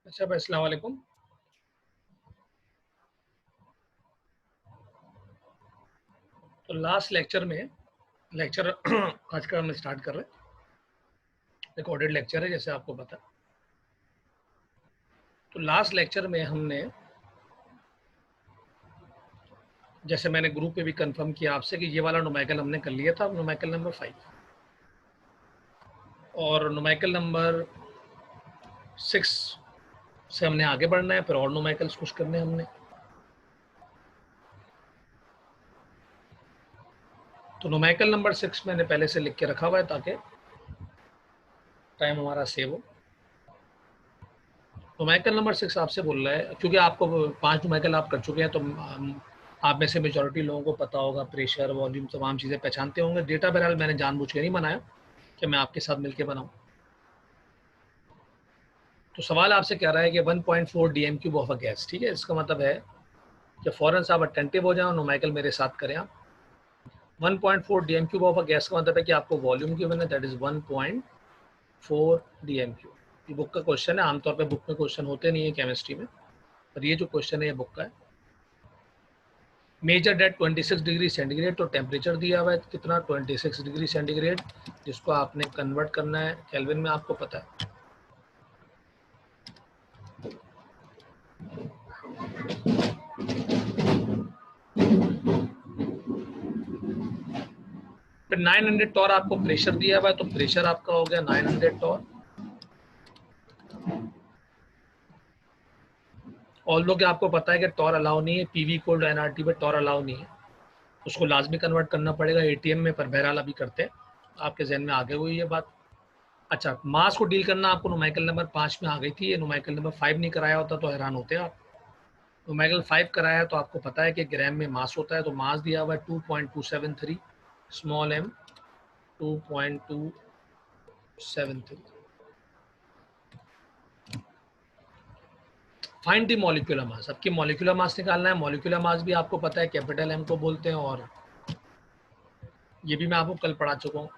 अच्छा भाई, अस्सलाम वालेकुम। तो लास्ट लेक्चर में लेक्चर आज का हम स्टार्ट कर रहे हैं। रिकॉर्डेड लेक्चर है जैसे आपको पता है। तो लास्ट लेक्चर में हमने, जैसे मैंने ग्रुप पे भी कंफर्म किया आपसे कि ये वाला नुमेरिकल हमने कर लिया था, नुमेरिकल नंबर 5, और नुमेरिकल नंबर 6 से हमने आगे बढ़ना है। फिर और नुमेरिकल्स कुछ करने हैं हमने। तो नुमेरिकल नंबर 6 मैंने पहले से लिख के रखा हुआ है ताकि टाइम हमारा सेव हो। नुमेरिकल नंबर 6 आपसे बोल रहा है, क्योंकि आपको 5 नुमेरिकल आप कर चुके हैं, तो आप में से मेजॉरिटी लोगों को पता होगा, प्रेशर, वॉल्यूम, तमाम चीज़ें पहचानते होंगे। डेटा बहरहाल मैंने जानबूझ के नहीं बनाया कि मैं आपके साथ मिलकर बनाऊं। तो सवाल आपसे कह रहा है कि 1.4 DM cube of a gas, ठीक है। इसका मतलब है कि फ़ौरन से आप अटेंटिव हो जाओ, नुमेरिकल मेरे साथ करें आप। 1.4 DM cube of a gas का मतलब है कि आपको वॉल्यूम गिवन है, दैट इज 1.4 डीएम क्यूब। ये बुक का क्वेश्चन है। आमतौर पर बुक में क्वेश्चन होते नहीं है केमिस्ट्री में, पर ये जो क्वेश्चन है ये बुक का है। मेजर डेट 26 डिग्री सेंटीग्रेड, तो टेम्परेचर दिया हुआ है कितना, 26 डिग्री सेंटीग्रेड, जिसको आपने कन्वर्ट करना है केल्विन में, आपको पता है। फिर 900 टॉर आपको प्रेशर दिया हुआ है, तो प्रेशर आपका हो गया 900 टॉर। और लोग आपको पता है कि टॉर अलाउ नहीं है, पीवी कोल्ड एनआरटी में टॉर अलाउ नहीं है, उसको लाजमी कन्वर्ट करना पड़ेगा एटीएम में, पर बहरहाल अभी करते हैं। आपके जहन में आगे हुई ये बात। अच्छा, मास को डील करना आपको नुमेरिकल नंबर 5 में आ गई थी, ये नुमेरिकल नंबर 5 नहीं कराया होता तो हैरान होते आप। नुमेरिकल 5 कराया है तो आपको पता है कि ग्राम में मास होता है। तो मास दिया हुआ है 2.273, small M 2.273। Find the molecular mass. आपकी मॉलिक्यूलर मास निकालना है। मॉलिक्यूलर मास भी आपको पता है कैपिटल एम को बोलते हैं, और ये भी मैं आपको कल पढ़ा चुका हूँ।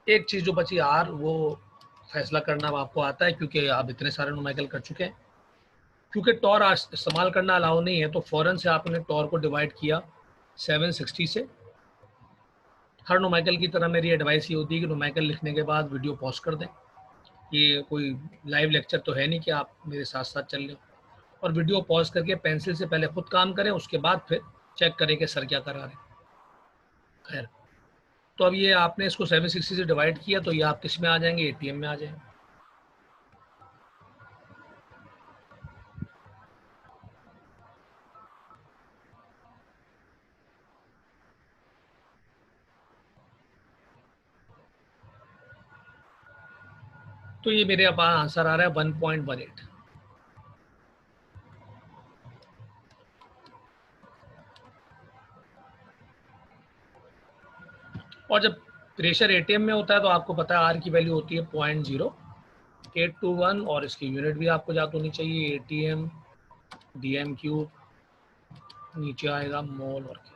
एक चीज़ जो बची आर, वो फैसला करना अब आपको आता है, क्योंकि आप इतने सारे नुमेरिकल कर चुके हैं। क्योंकि टॉर इस्तेमाल करना अलाउ नहीं है, तो फ़ौरन से आपने टॉर को डिवाइड किया 760 से। हर नुमेरिकल की तरह मेरी एडवाइस ये होती है कि नुमेरिकल लिखने के बाद वीडियो पॉज कर दें। ये कोई लाइव लेक्चर तो है नहीं कि आप मेरे साथ साथ चल रहे हो। और वीडियो पॉज करके पेंसिल से पहले खुद काम करें, उसके बाद फिर चेक करें कि सर क्या करा रहे हैं। खैर, तो अब ये आपने इसको 760 से डिवाइड किया, तो ये आप किस में आ जाएंगे, एटीएम में आ जाएंगे। तो ये मेरे पास आंसर आ रहा है 1.18। और जब प्रेशर एटीएम में होता है तो आपको पता है आर की वैल्यू होती है 0.0821, और इसकी यूनिट भी आपको याद होनी चाहिए, एटीएम डीएम क्यूब, नीचे आएगा मोल और के।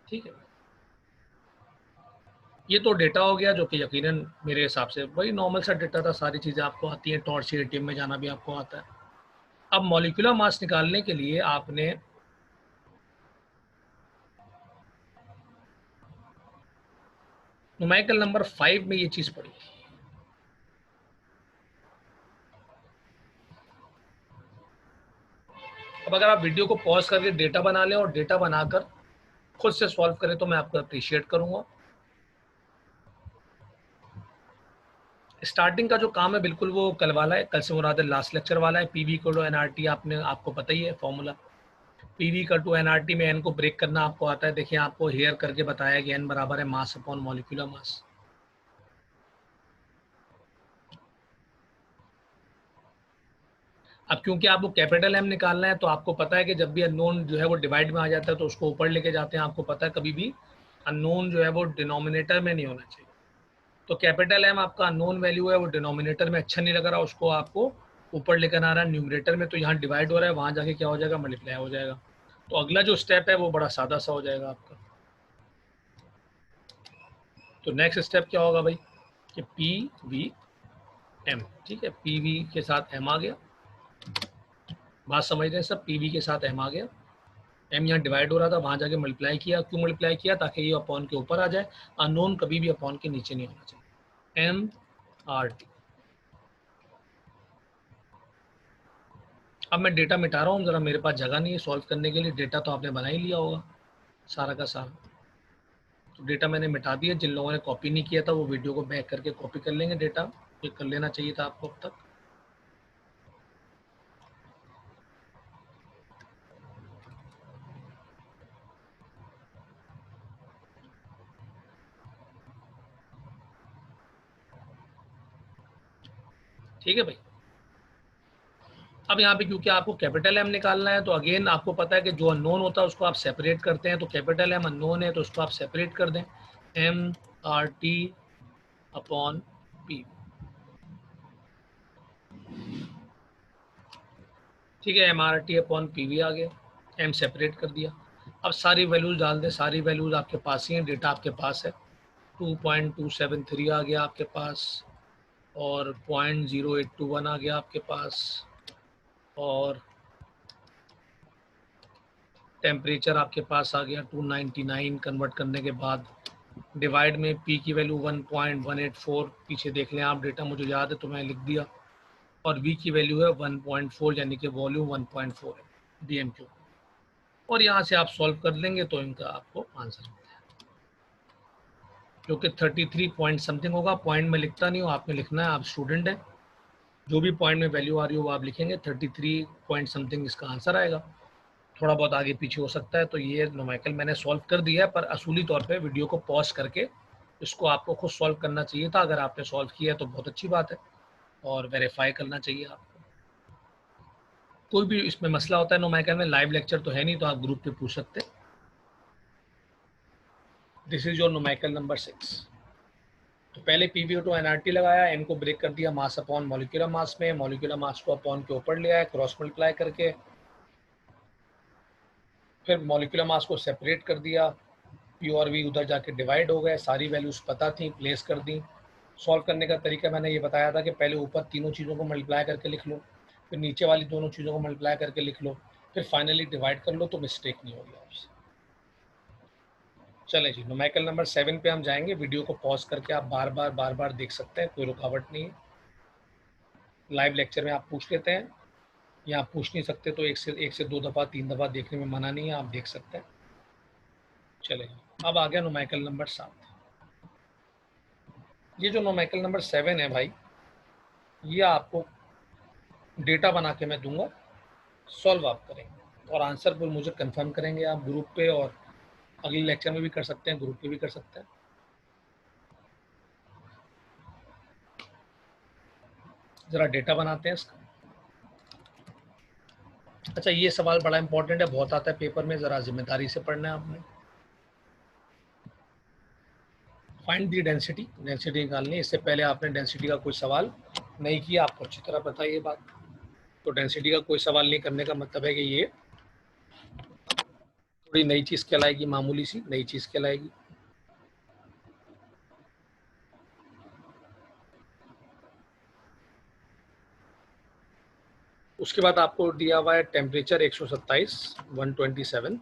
ठीक है, ये तो डेटा हो गया जो कि यकीनन मेरे हिसाब से वही नॉर्मल सा डेटा था। सारी चीज़ें आपको आती हैं, टॉर्च से एटीएम में जाना भी आपको आता है। अब मॉलिक्यूलर मास निकालने के लिए आपने नुमेरिकल नंबर 5 में ये चीज़ पढ़ी। अब अगर आप वीडियो को पॉज करके डेटा बना लें और डेटा बनाकर खुद से सॉल्व करें तो मैं आपको अप्रिशिएट करूंगा। स्टार्टिंग का जो काम है बिल्कुल वो कल वाला है, कल से मुराद लास्ट लेक्चर वाला है। पीवी इक्वल टू एनआरटी, आपको पता ही है formula. PV equal to NRT में एन को ब्रेक करना आपको आता है। देखिए, आपको हेयर करके बताया कि एन बराबर है मास अपॉन मॉलिक्यूलर मास। अब क्योंकि आपको कैपिटल एम निकालना है, तो आपको पता है कि जब भी अननोन जो है वो डिवाइड में आ जाता है तो उसको ऊपर लेके जाते हैं। आपको पता है कभी भी अननोन जो है वो डिनोमिनेटर में नहीं होना चाहिए। तो कैपिटल एम आपका अननोन वैल्यू है, वो डिनोमिनेटर में अच्छा नहीं लग रहा, उसको आपको ऊपर लेकर आ रहा है न्यूमरेटर में। तो यहाँ डिवाइड हो रहा है, वहाँ जाके क्या हो जाएगा, मल्टीप्लाई हो जाएगा। तो अगला जो स्टेप है वो बड़ा सादा सा हो जाएगा आपका। तो नेक्स्ट स्टेप क्या होगा भाई, कि पी वी एम, ठीक है, पी वी के साथ एम आ गया। बात समझ रहे हैं सब? पीवी के साथ एम आ गया, एम यहाँ डिवाइड हो रहा था, वहां जाके मल्टीप्लाई किया। क्यों मल्टीप्लाई किया? ताकि ये अपॉन के ऊपर आ जाए, अननोन कभी भी अपॉन के नीचे नहीं होना चाहिए। M R T. अब मैं डेटा मिटा रहा हूँ, जरा मेरे पास जगह नहीं है सॉल्व करने के लिए। डेटा तो आपने बना ही लिया होगा सारा का सारा, तो डेटा मैंने मिटा दिया। जिन लोगों ने कॉपी नहीं किया था वो वीडियो को बैक करके कॉपी कर लेंगे। डेटा ये कर लेना चाहिए था आपको अब तक। ठीक है भाई। अब यहाँ पे क्योंकि आपको कैपिटल एम निकालना है, तो अगेन आपको पता है कि जो अननोन होता है उसको आप सेपरेट करते हैं। तो कैपिटल एम अननोन है तो उसको आप सेपरेट कर दें, M R T upon P. ठीक है, M R T upon P V आ गया, एम सेपरेट कर दिया। अब सारी वैल्यूज डाल दें, सारी वैल्यूज आपके पास ही हैं, डेटा आपके पास है। 2.273 आ गया आपके पास, और 0.0821 आ गया आपके पास, और टेम्परेचर आपके पास आ गया 299 कन्वर्ट करने के बाद। डिवाइड में पी की वैल्यू 1.184, पीछे देख लें आप, डेटा मुझे याद है तो मैं लिख दिया। और वी की वैल्यू है 1.4, यानी कि वॉल्यूम 1.4 है डी एम क्यू। और यहाँ से आप सॉल्व कर लेंगे तो इनका आपको आंसर मिलता है, जो कि 33 पॉइंट समथिंग होगा। पॉइंट में लिखता नहीं हूँ, आपने लिखना है, आप स्टूडेंट हैं। जो भी पॉइंट में वैल्यू आ रही हो वो आप लिखेंगे। 33 पॉइंट समथिंग इसका आंसर आएगा। थोड़ा बहुत आगे पीछे हो सकता है। तो ये न्यूमेरिकल मैंने सॉल्व कर दिया है, पर असूली तौर पे वीडियो को पॉज करके इसको आपको खुद सॉल्व करना चाहिए था। अगर आपने सॉल्व किया है तो बहुत अच्छी बात है, और वेरीफाई करना चाहिए आपको। कोई भी इसमें मसला होता है न्यूमेरिकल में, लाइव लेक्चर तो है नहीं, तो आप ग्रुप पे पूछ सकते हैं। This is your numerical number 6। तो पहले पीवी टू एनआरटी लगाया, एन को ब्रेक कर दिया मास अपॉन मॉलिक्यूलर मास में, मॉलिक्यूलर मास को अपॉन के ऊपर ले आया क्रॉस मल्टीप्लाई करके। फिर मॉलिक्यूलर मास को सेपरेट कर दिया, पी और वी उधर जाके डिवाइड हो गए। सारी वैल्यूज पता थी, प्लेस कर दी। सॉल्व करने का तरीका मैंने ये बताया था कि पहले ऊपर तीनों चीज़ों को मल्टीप्लाई करके लिख लो, फिर नीचे वाली दोनों चीज़ों को मल्टीप्लाई करके लिख लो, फिर फाइनली डिवाइड कर लो, तो मिस्टेक नहीं होगी आपसे। चले जी, न्यूमेरिकल नंबर 7 पे हम जाएंगे। वीडियो को पॉज करके आप बार बार देख सकते हैं, कोई रुकावट नहीं है। लाइव लेक्चर में आप पूछ लेते हैं, या आप पूछ नहीं सकते तो एक से दो दफ़ा 3 दफ़ा देखने में मना नहीं है, आप देख सकते हैं। चले, अब आ गया न्यूमेरिकल नंबर 7। ये जो न्यूमेरिकल नंबर 7 है भाई, ये आपको डेटा बना के मैं दूंगा, सॉल्व आप करेंगे, और आंसर पर मुझे कंफर्म करेंगे आप ग्रुप पे, और अगले लेक्चर में भी कर सकते हैं, ग्रुप पे भी कर सकते हैं। ज़रा डेटा बनाते हैं इसका। अच्छा, ये सवाल बड़ा इंपॉर्टेंट है, बहुत आता है पेपर में, ज़रा जिम्मेदारी से पढ़ना है आपने। फाइंड दी डेंसिटी, डेंसिटी निकालनी है। इससे पहले आपने डेंसिटी का कोई सवाल नहीं किया, आपको अच्छी तरह पता है ये बात। तो डेंसिटी का कोई सवाल नहीं करने का मतलब है कि ये थोड़ी नई चीज़ कहलाएगी, मामूली सी नई चीज़ कहलाएगी। उसके बाद आपको दिया हुआ है टेम्परेचर 127, 127।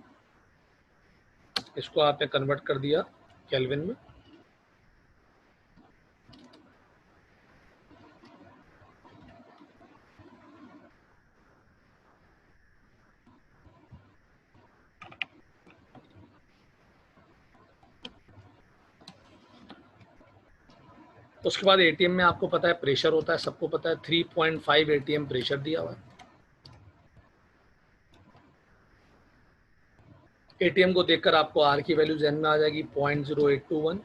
इसको आपने कन्वर्ट कर दिया केल्विन में। उसके बाद एटीएम में आपको पता है प्रेशर होता है, सबको पता है 3.5 एटीएम प्रेशर दिया हुआ है। एटीएम को देखकर आपको आर की वैल्यू जहन में आ जाएगी 0.0821।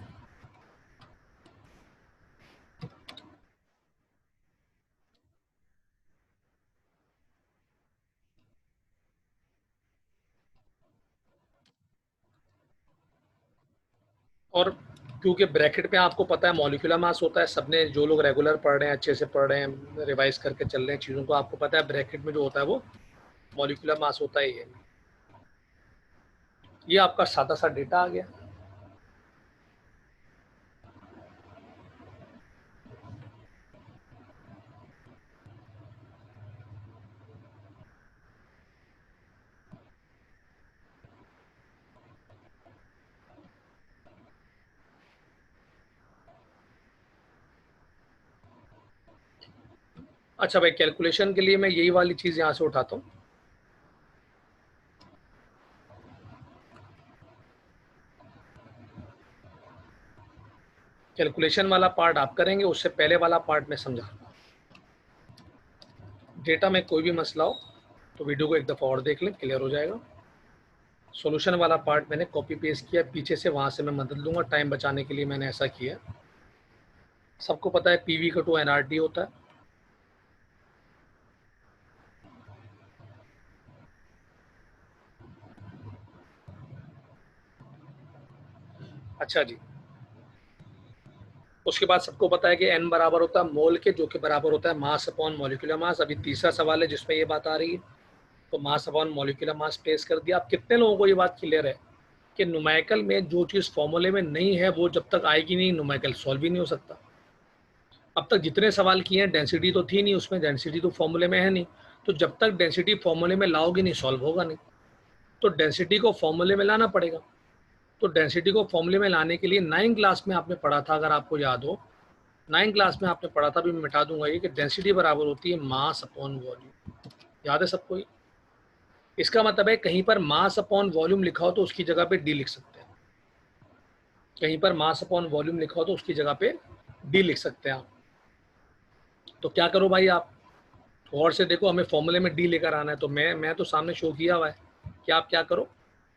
और क्योंकि ब्रैकेट में आपको पता है मॉलिक्यूलर मास होता है, सबने जो लोग रेगुलर पढ़ रहे हैं, अच्छे से पढ़ रहे हैं, रिवाइज करके चल रहे हैं चीज़ों को, आपको पता है ब्रैकेट में जो होता है वो मॉलिक्यूलर मास होता है। ये आपका सादा सा डेटा आ गया। अच्छा भाई, कैलकुलेशन के लिए मैं यही वाली चीज़ यहाँ से उठाता हूँ। कैलकुलेशन वाला पार्ट आप करेंगे, उससे पहले वाला पार्ट मैं समझा। डेटा में कोई भी मसला हो तो वीडियो को एक दफ़ा और देख लें, क्लियर हो जाएगा। सॉल्यूशन वाला पार्ट मैंने कॉपी पेस्ट किया पीछे से, वहाँ से मैं बदल दूंगा, टाइम बचाने के लिए मैंने ऐसा किया। सबको पता है पीवी का टू एनआरटी होता है। अच्छा जी, उसके बाद सबको पता है कि एन बराबर होता है मोल के, जो कि बराबर होता है मास अपॉन मॉलिक्यूलर मास। अभी तीसरा सवाल है जिसमें ये बात आ रही है, तो mass upon molecular mass place कर दिया। अब कितने लोगों को ये बात क्लियर है कि न्यूमेरिकल में जो चीज़ फॉर्मूले में नहीं है वो जब तक आएगी नहीं न्यूमेरिकल सॉल्व ही नहीं हो सकता। अब तक जितने सवाल किए हैं डेंसिटी तो थी नहीं उसमें, डेंसिटी तो फॉर्मूले में है नहीं, तो जब तक डेंसिटी फॉर्मूले में लाओगे नहीं सॉल्व होगा नहीं। तो डेंसिटी को फॉर्मूले में लाना पड़ेगा। तो डेंसिटी को फॉर्मूले में लाने के लिए 9 क्लास में आपने पढ़ा था, अगर आपको याद हो 9 क्लास में आपने पढ़ा था, भी मैं मिटा दूंगा ये, कि डेंसिटी बराबर होती है मास अपॉन वॉल्यूम। याद है सबको ये? इसका मतलब है कहीं पर मास अपॉन वॉल्यूम लिखा हो तो उसकी जगह पे डी लिख सकते हैं। कहीं पर मास अपॉन वॉल्यूम लिखा हो तो उसकी जगह पे डी लिख सकते हैं आप। तो क्या करो भाई, आप और से देखो, हमें फॉर्मूले में डी लेकर आना है, तो मैं तो सामने शो किया हुआ है कि आप क्या करो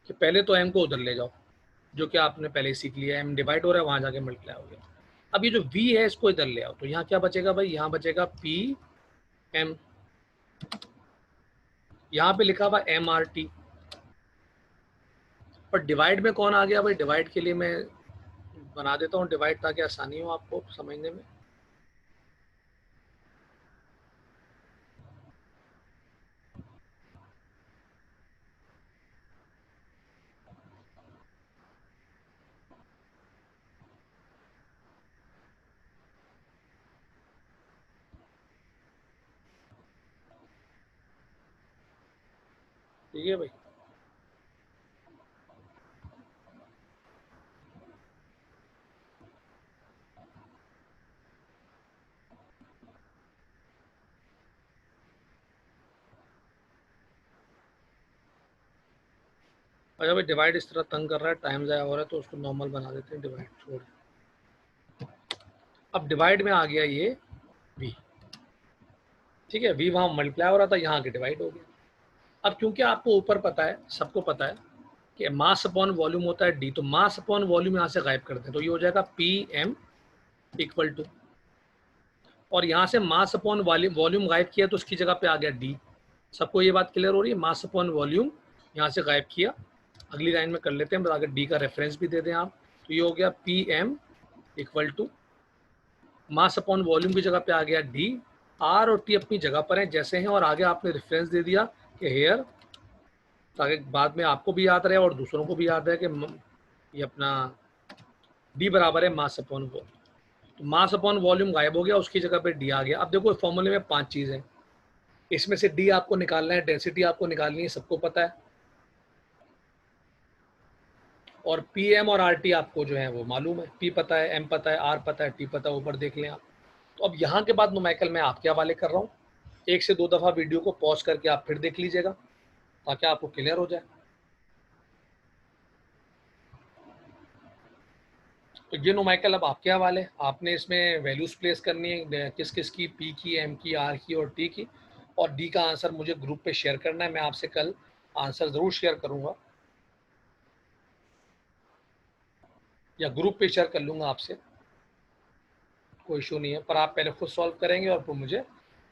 कि पहले तो एम को उधर ले जाओ, जो कि आपने पहले ही सीख लिया, एम डिवाइड हो रहा है वहां जाके मल्टीप्लाई हो गया। अब ये जो वी है इसको इधर ले आओ, तो यहाँ क्या बचेगा भाई, यहाँ बचेगा पी एम, यहाँ पे लिखा हुआ एम आर टी। पर डिवाइड में कौन आ गया भाई, डिवाइड के लिए मैं बना देता हूँ डिवाइड ताकि आसानी हो आपको समझने में। ठीक है भाई, अच्छा भाई, डिवाइड इस तरह तंग कर रहा है, टाइम ज़ाया हो रहा है, तो उसको नॉर्मल बना देते हैं, डिवाइड छोड़। अब डिवाइड में आ गया ये वी, ठीक है, वी वहाँ मल्टीप्लाई हो रहा था, यहाँ आके डिवाइड हो गया। अब क्योंकि आपको ऊपर पता है, सबको पता है कि मास अपॉन वॉल्यूम होता है डी, तो मास अपॉन वॉल्यूम यहाँ से गायब करते हैं, तो ये हो जाएगा पी एम इक्वल टू, और यहाँ से मास अपॉन वॉल्यूम गायब किया तो उसकी जगह पे आ गया डी। सबको ये बात क्लियर हो रही है? मास अपॉन वॉल्यूम यहाँ से गायब किया, अगली लाइन में कर लेते हैं, अगर डी का रेफरेंस भी दे दें आप, तो ये हो गया P M equal to mass upon volume की जगह पे आ गया डी, आर और टी अपनी जगह पर है जैसे हैं, और आगे आपने रेफरेंस दे दिया कि हेयर, ताकि बाद में आपको भी याद रहे और दूसरों को भी याद रहे कि ये अपना डी बराबर है मास अपॉन वॉल्यूम। तो मास अपॉन वॉल्यूम गायब हो गया, उसकी जगह पे डी आ गया। अब देखो फॉर्मूले में 5 चीज़ है, इसमें से डी आपको निकालना है, डेंसिटी आपको निकालनी है, सबको पता है, और पी एम और आर टी आपको जो है वो मालूम है, पी पता है, एम पता है, आर पता है, टी पता है, ऊपर देख लें आप। तो अब यहाँ के बाद नुमाइकल मैं आपके हवाले कर रहा हूँ, 1 से 2 दफ़ा वीडियो को पॉज करके आप फिर देख लीजिएगा ताकि आपको क्लियर हो जाए। तो ये नुमाइकल अब आपके हवाले, आपने इसमें वैल्यूज़ प्लेस करनी है किस किस की, पी की, एम की, आर की और टी की, और डी का आंसर मुझे ग्रुप पे शेयर करना है। मैं आपसे कल आंसर ज़रूर शेयर करूँगा, या ग्रुप पे शेयर कर लूँगा आपसे, कोई इशू नहीं है। पर आप पहले खुद सॉल्व करेंगे और फिर मुझे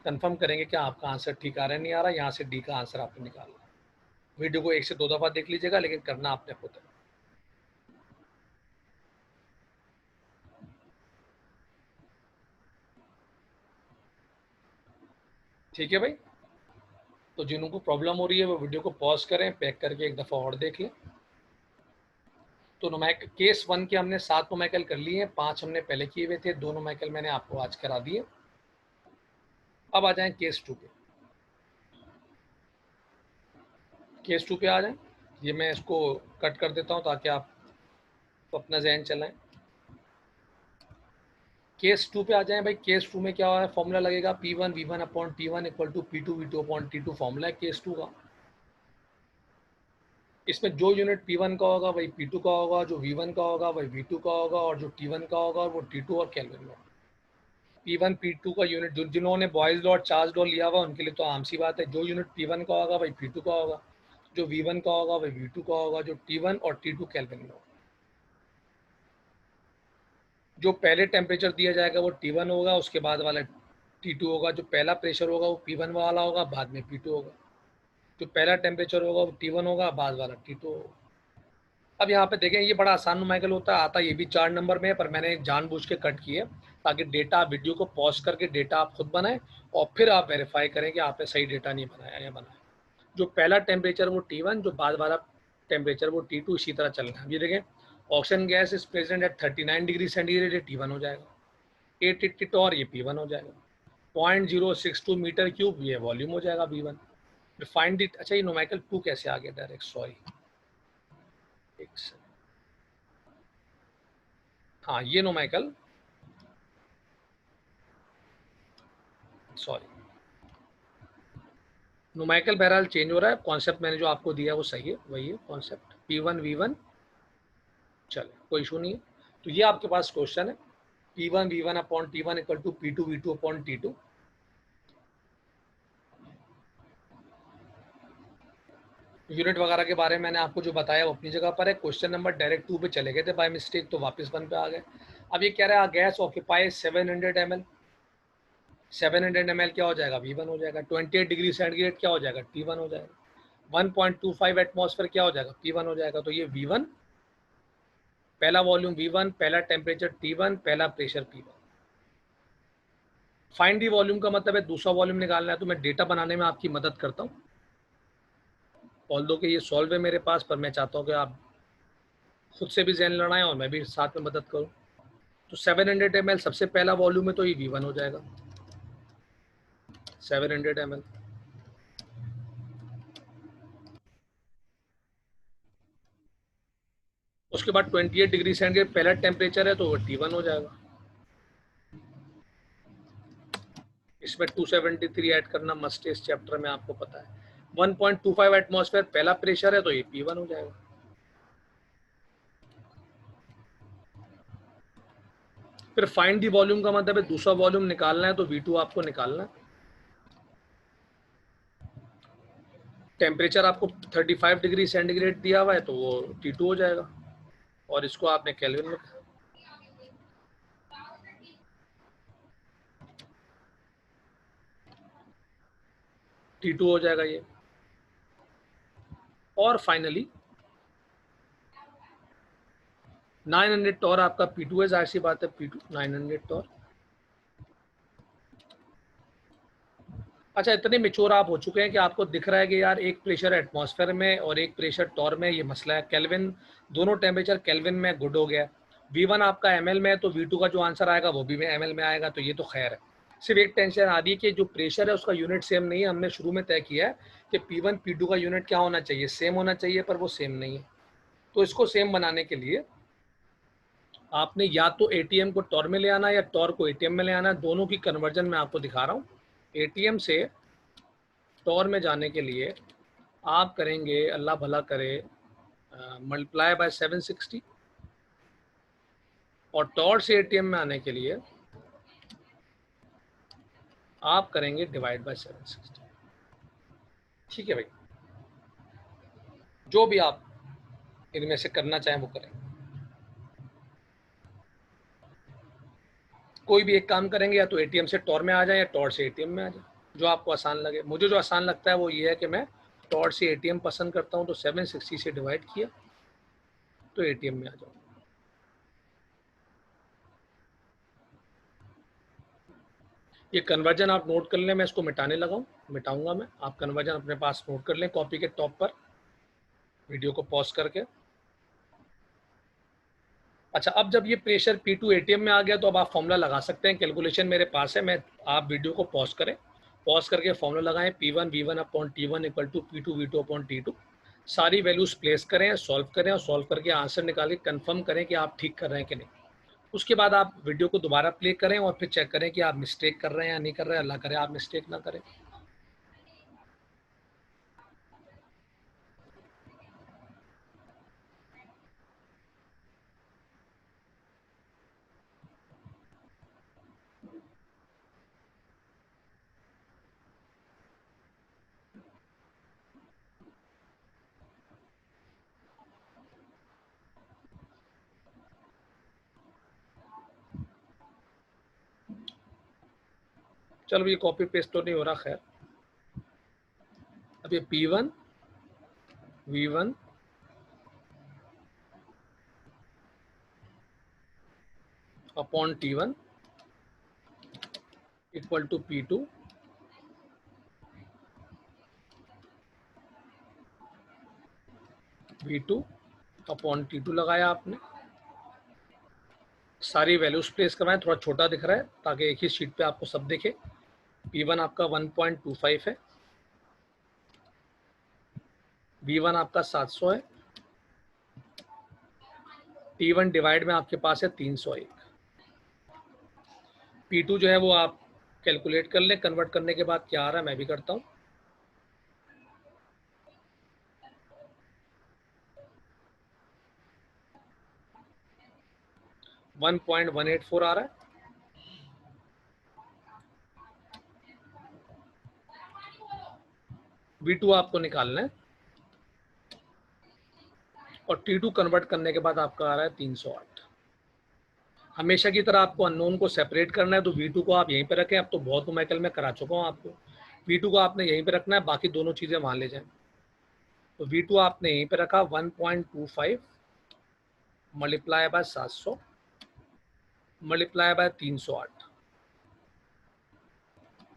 कंफर्म करेंगे कि आपका आंसर ठीक आ रहा है नहीं आ रहा, यहाँ से डी का आंसर आपने निकालना है। वीडियो को 1 से 2 दफ़ा देख लीजिएगा, लेकिन करना आपने खुद है। ठीक है भाई, तो जिनको प्रॉब्लम हो रही है वो वीडियो को पॉज करें, पैक करके एक दफ़ा और देख लें। तो नुमाइक केस 1 के हमने 7 नुमाइकल कर लिए हैं, 5 हमने पहले किए हुए थे, 2 नुमाइकल मैंने आपको आज करा दिए। अब आ जाएं केस 2 पे। केस 2 पे आ जाएं, ये मैं इसको कट कर देता हूं ताकि आप अपना जहन चलाएं। केस 2 पे आ जाएं भाई। केस 2 में क्या है फॉर्मूला लगेगा, P1 V1 upon T1 equal to P2 V2 upon T2 formula है केस 2 का। इसमें जो यूनिट P1 का होगा वही P2 का होगा, जो V1 का होगा वही V2 का होगा, और जो T1 का होगा वो T2 और केल्विन में। P1 P2 का यूनिट जिन्होंने बॉयज लॉ और चार्ल्स लॉ लिया हुआ उनके लिए तो आम सी बात है, जो यूनिट P1 का होगा वही P2 का होगा, जो V1 का होगा वही V2 का होगा, जो T1 और T2 केल्विन में होगा। जो पहले टेम्परेचर दिया जाएगा वो T1 होगा, उसके बाद वाला T2 होगा। जो पहला प्रेशर होगा वो P1 वाला होगा, बाद में P2 होगा। जो पहला टेम्परेचर होगा वो T1 होगा, बाद वाला T2 होगा। अब यहाँ पे देखें ये बड़ा आसान नुमेरिकल होता है, आता ये भी 4 नंबर में है, पर मैंने जानबूझ के कट किए ताकि डेटा वीडियो को पॉज करके डेटा आप खुद बनाएं और फिर आप वेरीफाई करें कि आपने सही डेटा नहीं बनाया या बनाया। जो पहला टेम्परेचर वो T1, जो बाद वाला टेम्परेचर वो T2, इसी तरह चलना है। ये देखें oxygen gas is present at 39 degree centigrade, ये T1 हो जाएगा। 880 टॉर ये P1 हो जाएगा। 0.062 मीटर क्यूब ये वॉल्यूम हो जाएगा V1। Find it. अच्छा ये नुमेरिकल 2 कैसे आ गया डायरेक्ट, सॉरी एक सेकंड। हाँ ये नुमेरिकल, सॉरी नुमेरिकल बहरहाल चेंज हो रहा है, कॉन्सेप्ट मैंने जो आपको दिया है वो सही है, वही है कॉन्सेप्ट P1 V1। चले कोई इशू नहीं है। तो ये आपके पास क्वेश्चन है P1 V1 upon T1 equal to P2 V2 upon T2। Unit वगैरह के बारे में मैंने आपको जो बताया वो अपनी जगह पर है। क्वेश्चन नंबर डायरेक्ट 2 पे चले गए थे बाय मिस्टेक, तो वापस 1 पे आ गए। अब ये कह रहा है गैस ऑक्यूपाई 700 ml। 700 ml क्या हो जाएगा V1 हो जाएगा। 28 डिग्री सेंटीग्रेड क्या हो जाएगा T1 हो जाएगा। 1.25 एटमॉस्फेयर क्या हो जाएगा P1 हो जाएगा। तो ये V1 पहला वॉल्यूम V1, पहला टेम्परेचर T1, पहला pressure P1। Find the volume का मतलब है दूसरा वॉल्यूम निकालना है, तो मैं डेटा बनाने में आपकी मदद करता हूँ। ऑल्दो कि ये सॉल्व है मेरे पास, पर मैं चाहता हूँ कि आप खुद से भी जहन लड़ाएं और मैं भी साथ में मदद करूँ। तो 700 ml सबसे पहला वॉल्यूम है, तो ये V1 हो जाएगा 700 ml। उसके बाद 28 डिग्री सेंटीग्रेड पहला टेम्परेचर है, तो वो T1 हो जाएगा। इसमें 273 ऐड करना मस्ट है इस चैप्टर में, आपको पता है। 1.25 एटमॉस्फेयर पहला प्रेशर है, तो ये P1 हो जाएगा। फिर फाइंड दी वॉल्यूम का मतलब है दूसरा वॉल्यूम निकालना है, तो V2 आपको निकालना है। टेम्परेचर आपको 35 डिग्री सेंटीग्रेड दिया हुआ है, तो वो T2 हो जाएगा, और इसको आपने केल्विन में T2 हो जाएगा ये। और फाइनली 900 टॉर आपका P2 है, जाहिर सी बात है P2 900 टॉर। अच्छा इतने मेच्योर आप हो चुके हैं कि आपको दिख रहा है कि यार एक प्रेशर एटमॉस्फेयर में और एक प्रेशर टॉर में, ये मसला है। केल्विन दोनों टेम्परेचर केल्विन में गुड हो गया। V1 आपका ml में है, तो V2 का जो आंसर आएगा वो भी ml में आएगा, तो ये तो खैर है। सिर्फ एक टेंशन आ रही है कि जो प्रेशर है उसका यूनिट सेम नहीं है। हमने शुरू में तय किया है कि P1 P2 का यूनिट क्या होना चाहिए, सेम होना चाहिए, पर वो सेम नहीं है। तो इसको सेम बनाने के लिए आपने या तो ATM को टॉर में ले आना या टॉर को ATM में ले आना। दोनों की कन्वर्जन मैं आपको दिखा रहा हूँ। ATM से टॉर में जाने के लिए आप करेंगे, अल्लाह भला करे, मल्टीप्लाई बाय 760, और टॉर से ATM में आने के लिए आप करेंगे डिवाइड बाय 760। ठीक है भाई, जो भी आप इनमें से करना चाहें वो करें। कोई भी एक काम करेंगे, या तो ATM से टॉर में आ जाए या टॉर से ATM में आ जाए, जो आपको आसान लगे। मुझे जो आसान लगता है वो ये है कि मैं टॉर से ATM पसंद करता हूँ, तो 760 से डिवाइड किया तो ATM में आ जाओ। ये कन्वर्जन आप नोट कर लें, मैं इसको मिटाने लगा हूँ, मिटाऊंगा मैं। आप कन्वर्जन अपने पास नोट कर लें कॉपी के टॉप पर, वीडियो को पॉज करके। अच्छा अब जब ये प्रेशर P2 ATM में आ गया, तो अब आप फॉर्मूला लगा सकते हैं। कैलकुलेशन मेरे पास है, मैं आप वीडियो को पॉज करें, पॉज करके फॉर्मूला लगाएं। P1 V1 upon T1 equal to P2 V2 upon T2। सारी वैल्यूज प्लेस करें, सॉल्व करें, और सॉल्व करके आंसर निकाल के कंफर्म करें कि आप ठीक कर रहे हैं कि नहीं। उसके बाद आप वीडियो को दोबारा प्ले करें और फिर चेक करें कि आप मिस्टेक कर रहे हैं या नहीं कर रहे हैं। अल्लाह करे आप मिस्टेक ना करें। चलो ये कॉपी पेस्ट तो नहीं हो रहा, खैर। अब ये P1 V1 upon T1 equal to P2 V2 upon T2 लगाया आपने। सारी वैल्यूज प्लेस करवाएं, थोड़ा छोटा दिख रहा है ताकि एक ही शीट पे आपको सब दिखे। P1 आपका 1.25 है, V1 आपका 700 है, T1 डिवाइड में आपके पास है 301। P2 जो है वो आप कैलकुलेट कर लें, कन्वर्ट करने के बाद क्या आ रहा है मैं भी करता हूँ। 1.184 आ रहा है। V2 आपको निकालना है और T2 कन्वर्ट करने के बाद आपका आ रहा है 308। हमेशा की तरह आपको अननोन को सेपरेट करना है, तो V2 को आप यहीं पे रखें। अब तो बहुत न्यूमेरिकल में करा चुका हूँ आपको। V2 को आपने यहीं पे रखना है, बाकी दोनों चीज़ें वहाँ ले जाएं। तो V2 आपने यहीं पे रखा 1.25 मल्टीप्लाई बाय 700 मल्टीप्लाई बाय 308।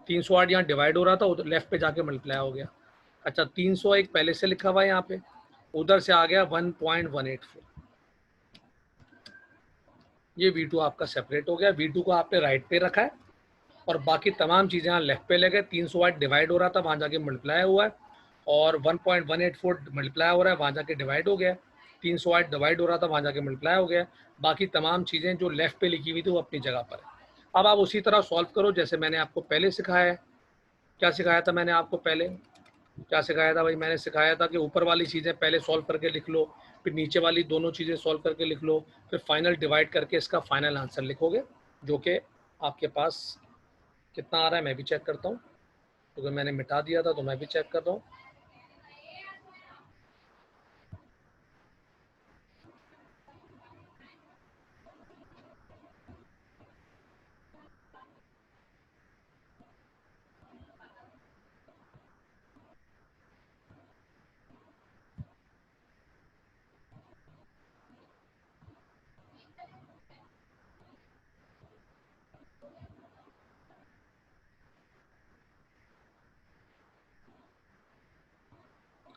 308 यहाँ डिवाइड हो रहा था, उधर लेफ्ट पे जाके मल्टीप्लाई हो गया। अच्छा 301 पहले से लिखा हुआ है यहाँ पे, उधर से आ गया 1.184। ये V2 आपका सेपरेट हो गया। V2 को आपने राइट पे रखा है और बाकी तमाम चीज़ें यहाँ लेफ्ट पे ले गए। 308 डिवाइड हो रहा था, वहाँ जाके मल्टीप्लाई हुआ है, और 1.184 मल्टीप्लाई हो रहा है, वहाँ जाके डिवाइड हो गया। 308 डिवाइड हो रहा था, वहाँ जाके मल्टीप्लाई हो गया। बाकी तमाम चीज़ें जो लेफ्ट पे लिखी हुई थी वो अपनी जगह पर है। अब आप उसी तरह सॉल्व करो जैसे मैंने आपको पहले सिखाया है। क्या सिखाया था मैंने आपको पहले? क्या सिखाया था भाई? मैंने सिखाया था कि ऊपर वाली चीज़ें पहले सॉल्व करके लिख लो, फिर नीचे वाली दोनों चीज़ें सॉल्व करके लिख लो, फिर फाइनल डिवाइड करके इसका फाइनल आंसर लिखोगे, जो कि आपके पास कितना आ रहा है मैं भी चेक करता हूँ, क्योंकि मैंने मिटा दिया था तो मैं भी चेक कर रहा हूँ।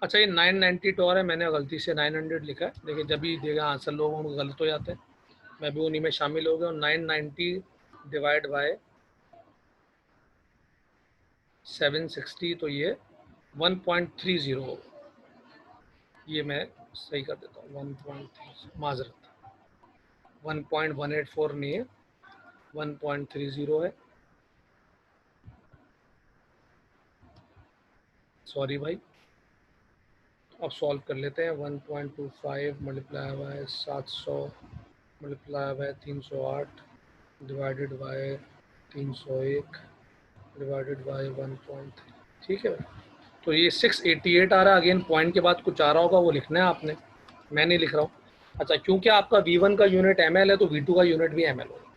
अच्छा ये 992 है, मैंने गलती से 900 लिखा है। देखिए जब भी देगा आंसर लोगों को गलत हो जाते हैं, मैं भी उन्हीं में शामिल हो गया। और 990 डिवाइड बाय 760, तो ये 1.30, ये मैं सही कर देता हूँ। 1.30 माजरत, 1.184 नहीं है, 1.30 है। सॉरी भाई। अब सॉल्व कर लेते हैं। 1.25 multiply by 700 multiply by 308 divided by 301 divided by 1.3। ठीक है भाई। तो ये 688 आ रहा है। अगेन पॉइंट के बाद कुछ आ रहा होगा, वो लिखना है आपने, मैं नहीं लिख रहा हूँ। अच्छा क्योंकि आपका V1 का यूनिट ml है तो V2 का यूनिट भी ml होगा।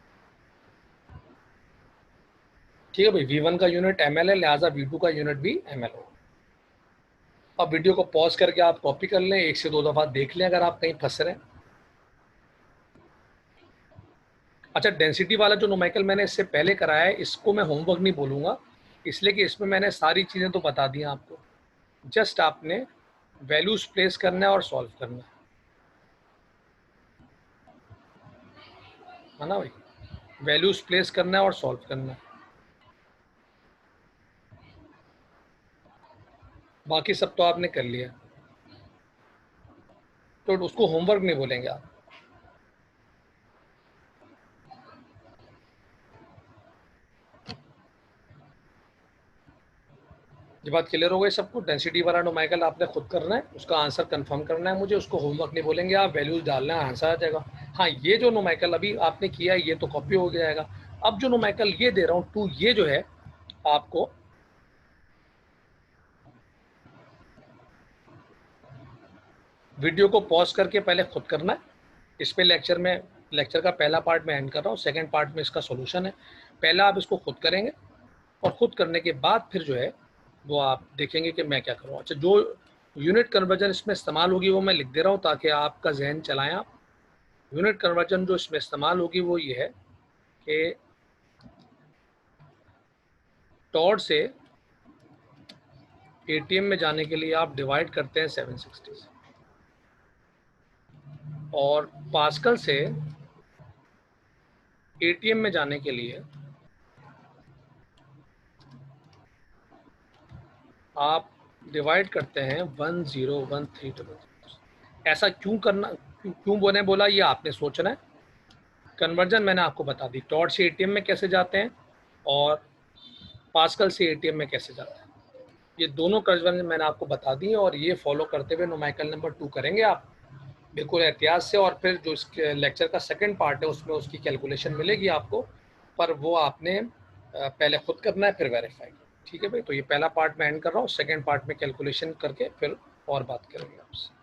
ठीक है भाई, V1 का यूनिट ml है, लिहाजा V2 का यूनिट भी ml होगा। अब वीडियो को पॉज करके आप कॉपी कर लें, 1 से 2 दफ़ा देख लें अगर आप कहीं फंस रहे हैं। अच्छा डेंसिटी वाला जो न्यूमेरिकल मैंने इससे पहले कराया है, इसको मैं होमवर्क नहीं बोलूँगा, इसलिए कि इसमें मैंने सारी चीज़ें तो बता दी हैं आपको। जस्ट आपने वैल्यूज प्लेस करना है और सॉल्व करना है ना भाई? वैल्यूज प्लेस करना है और सॉल्व करना है, बाकी सब तो आपने कर लिया, तो उसको होमवर्क नहीं बोलेंगे आप। ये बात क्लियर हो गई सबको। डेंसिटी वाला न्यूमेरिकल आपने खुद करना है, उसका आंसर कंफर्म करना है मुझे, उसको होमवर्क नहीं बोलेंगे आप, वैल्यूज डालना है, आंसर आ जाएगा। हाँ, ये जो न्यूमेरिकल अभी आपने किया है ये तो कॉपी हो जाएगा। अब जो न्यूमेरिकल ये दे रहा हूँ 2, ये जो है आपको वीडियो को पॉज करके पहले खुद करना है। इस पे लेक्चर का पहला पार्ट मैं एंड कर रहा हूँ, सेकंड पार्ट में इसका सॉल्यूशन है। पहला आप इसको खुद करेंगे और खुद करने के बाद फिर जो है वो आप देखेंगे कि मैं क्या करूँ। अच्छा, जो यूनिट कन्वर्जन इसमें इस्तेमाल होगी वो मैं लिख दे रहा हूँ ताकि आपका जहन चलाएं आप। यूनिट कन्वर्जन जो इसमें इस्तेमाल होगी वो ये है कि टॉड से एटीएम में जाने के लिए आप डिवाइड करते हैं 760 से, और पास्कल से एटीएम में जाने के लिए आप डिवाइड करते हैं 1013। ऐसा क्यों करना, क्यों बोला ये आपने सोचना है। कन्वर्जन मैंने आपको बता दी, टॉड से एटीएम में कैसे जाते हैं और पास्कल से एटीएम में कैसे जाते हैं, ये दोनों कन्वर्जन मैंने आपको बता दी है। और ये फॉलो करते हुए न्यूमेरिकल नंबर 2 करेंगे आप बिल्कुल एहतियात से। और फिर जो इसके लेक्चर का सेकंड पार्ट है उसमें उसकी कैलकुलेशन मिलेगी आपको, पर वो आपने पहले खुद करना है फिर वेरीफाई। ठीक है भाई, तो ये पहला पार्ट मैं एंड कर रहा हूँ, सेकंड पार्ट में कैलकुलेशन करके फिर और बात करेंगे आपसे।